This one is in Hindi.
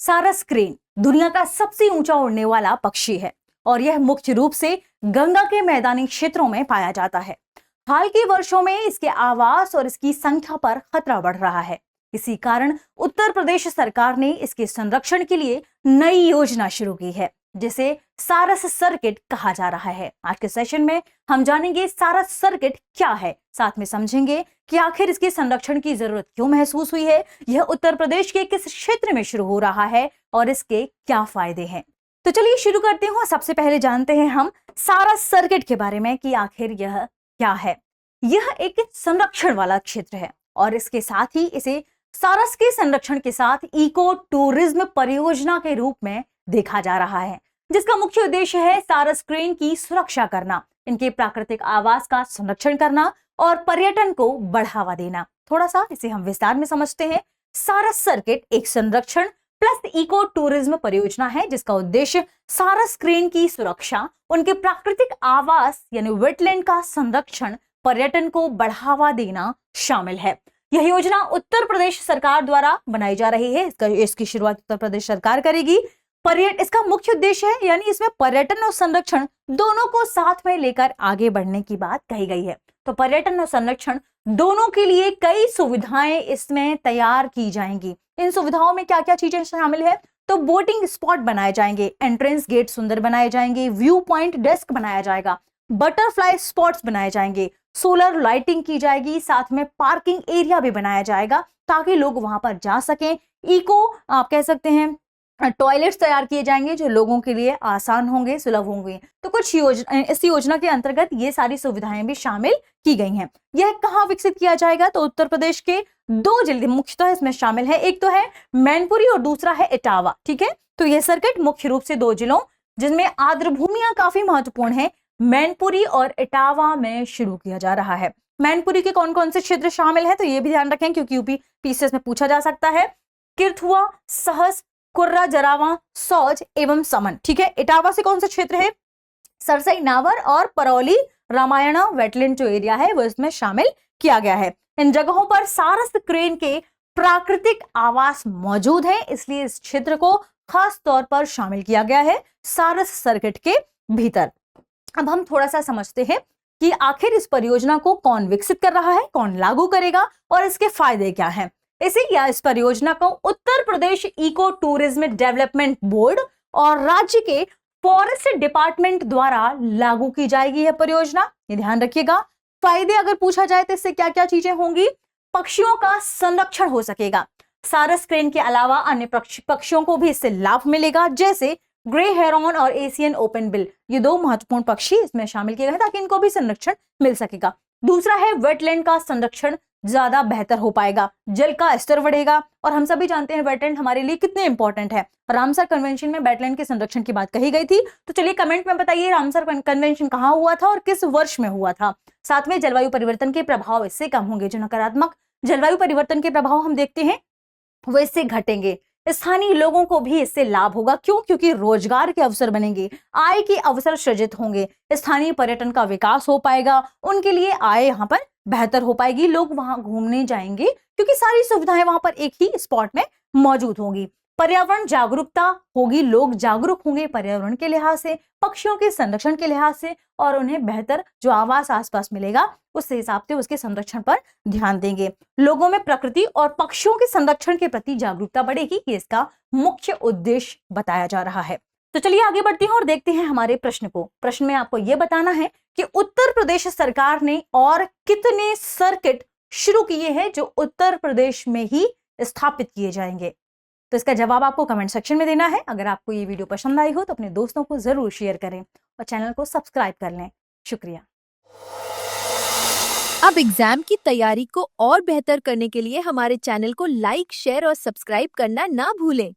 सारस क्रेन दुनिया का सबसे ऊंचा उड़ने वाला पक्षी है और यह मुख्य रूप से गंगा के मैदानी क्षेत्रों में पाया जाता है। हाल के वर्षों में इसके आवास और इसकी संख्या पर खतरा बढ़ रहा है। इसी कारण उत्तर प्रदेश सरकार ने इसके संरक्षण के लिए नई योजना शुरू की है, जिसे सारस सर्किट कहा जा रहा है। आज के सेशन में हम जानेंगे सारस सर्किट क्या है, साथ में समझेंगे कि आखिर इसके संरक्षण की जरूरत क्यों महसूस हुई है, यह उत्तर प्रदेश के किस क्षेत्र में शुरू हो रहा है और इसके क्या फायदे हैं। तो चलिए शुरू करते हैं। सबसे पहले जानते हैं हम सारस सर्किट के बारे में कि आखिर यह क्या है। यह एक संरक्षण वाला क्षेत्र है और इसके साथ ही इसे सारस के संरक्षण के साथ इको टूरिज्म परियोजना के रूप में देखा जा रहा है, जिसका मुख्य उद्देश्य है सारस क्रेन की सुरक्षा करना, इनके प्राकृतिक आवास का संरक्षण करना और पर्यटन को बढ़ावा देना। थोड़ा सा इसे हम विस्तार में समझते हैं। सारस सर्किट एक संरक्षण प्लस इको टूरिज्म परियोजना है, जिसका उद्देश्य सारस क्रेन की सुरक्षा, उनके प्राकृतिक आवास यानी वेटलैंड का संरक्षण, पर्यटन को बढ़ावा देना शामिल है। यह योजना उत्तर प्रदेश सरकार द्वारा बनाई जा रही है। इसकी शुरुआत उत्तर प्रदेश सरकार करेगी। इसका मुख्य उद्देश्य है, यानी इसमें पर्यटन और संरक्षण दोनों को साथ में लेकर आगे बढ़ने की बात कही गई है। तो पर्यटन और संरक्षण दोनों के लिए कई सुविधाएं इसमें तैयार की जाएंगी। इन सुविधाओं में क्या क्या चीजें शामिल है? तो बोटिंग स्पॉट बनाए जाएंगे, एंट्रेंस गेट सुंदर बनाए जाएंगे, व्यू पॉइंट डेस्क बनाया जाएगा, बटरफ्लाई स्पॉट्स बनाए जाएंगे, सोलर लाइटिंग की जाएगी, साथ में पार्किंग एरिया भी बनाया जाएगा ताकि लोग वहां पर जा सकें। इको आप कह सकते हैं टॉयलेट्स तैयार किए जाएंगे जो लोगों के लिए आसान होंगे, सुलभ होंगे। तो कुछ इस योजना के अंतर्गत ये सारी सुविधाएं भी शामिल की गई हैं। यह कहाँ विकसित किया जाएगा? तो उत्तर प्रदेश के 2 जिले मुख्यतः इसमें शामिल है। एक तो है मैनपुरी और दूसरा है इटावा। ठीक है, तो यह सर्किट मुख्य रूप से 2 जिलों जिनमें आर्द्र भूमियां काफी महत्वपूर्ण है, मैनपुरी और इटावा में शुरू किया जा रहा है। मैनपुरी के कौन कौन से क्षेत्र शामिल है? तो ये भी ध्यान रखें क्योंकि यूपी पीसीएस में पूछा जा सकता है। किरथुआ, सहस, कुर्रा, जरावा, सौज एवं समन। ठीक है, इटावा से कौन सा क्षेत्र है? सरसई, नावर और परौली रामायणा वेटलैंड जो एरिया है वो इसमें शामिल किया गया है। इन जगहों पर सारस क्रेन के प्राकृतिक आवास मौजूद हैं, इसलिए इस क्षेत्र को खास तौर पर शामिल किया गया है सारस सर्किट के भीतर। अब हम थोड़ा सा समझते हैं कि आखिर इस परियोजना को कौन विकसित कर रहा है, कौन लागू करेगा और इसके फायदे क्या हैं। इस परियोजना को Uttar Pradesh eco tourism development board और राज्य के फॉरेस्ट डिपार्टमेंट द्वारा लागू की जाएगी। यह परियोजना, ये ध्यान रखिएगा। फायदे अगर पूछा जाए तो इससे क्या क्या चीजें होंगी? पक्षियों का संरक्षण हो सकेगा। सारस क्रेन के अलावा अन्य पक्षियों को भी इससे लाभ मिलेगा, जैसे ग्रे हेरॉन और एशियन ओपन बिल। ये 2 महत्वपूर्ण पक्षी इसमें शामिल किए गए ताकि इनको भी संरक्षण मिल सकेगा। दूसरा है वेटलैंड का संरक्षण ज्यादा बेहतर हो पाएगा, जल का स्तर बढ़ेगा और हम सभी जानते हैं वेटलैंड हमारे लिए कितने इंपॉर्टेंट है। रामसर कन्वेंशन में वेटलैंड के संरक्षण की बात कही गई थी। तो चलिए कमेंट में बताइए रामसर कन्वेंशन कहाँ हुआ था और किस वर्ष में हुआ था। साथ में जलवायु परिवर्तन के प्रभाव इससे कम होंगे। जो नकारात्मक जलवायु परिवर्तन के प्रभाव हम देखते हैं वो इससे घटेंगे। स्थानीय लोगों को भी इससे लाभ होगा। क्यों? क्योंकि रोजगार के अवसर बनेंगे, आय के अवसर सृजित होंगे, स्थानीय पर्यटन का विकास हो पाएगा, उनके लिए आय यहाँ पर बेहतर हो पाएगी, लोग वहां घूमने जाएंगे क्योंकि सारी सुविधाएं वहां पर एक ही स्पॉट में मौजूद होंगी। पर्यावरण जागरूकता होगी, लोग जागरूक होंगे पर्यावरण के लिहाज से, पक्षियों के संरक्षण के लिहाज से, और उन्हें बेहतर जो आवास आसपास मिलेगा उस हिसाब से उसके संरक्षण पर ध्यान देंगे। लोगों में प्रकृति और पक्षियों के संरक्षण के प्रति जागरूकता बढ़ेगी, ये इसका मुख्य उद्देश्य बताया जा रहा है। तो चलिए आगे बढ़ते हैं और देखते हैं हमारे प्रश्न को। प्रश्न में आपको यह बताना है कि उत्तर प्रदेश सरकार ने और कितने सर्किट शुरू किए हैं जो उत्तर प्रदेश में ही स्थापित किए जाएंगे। तो इसका जवाब आपको कमेंट सेक्शन में देना है। अगर आपको ये वीडियो पसंद आई हो तो अपने दोस्तों को जरूर शेयर करें और चैनल को सब्सक्राइब कर लें। शुक्रिया। अब एग्जाम की तैयारी को और बेहतर करने के लिए हमारे चैनल को लाइक, शेयर और सब्सक्राइब करना ना भूलें।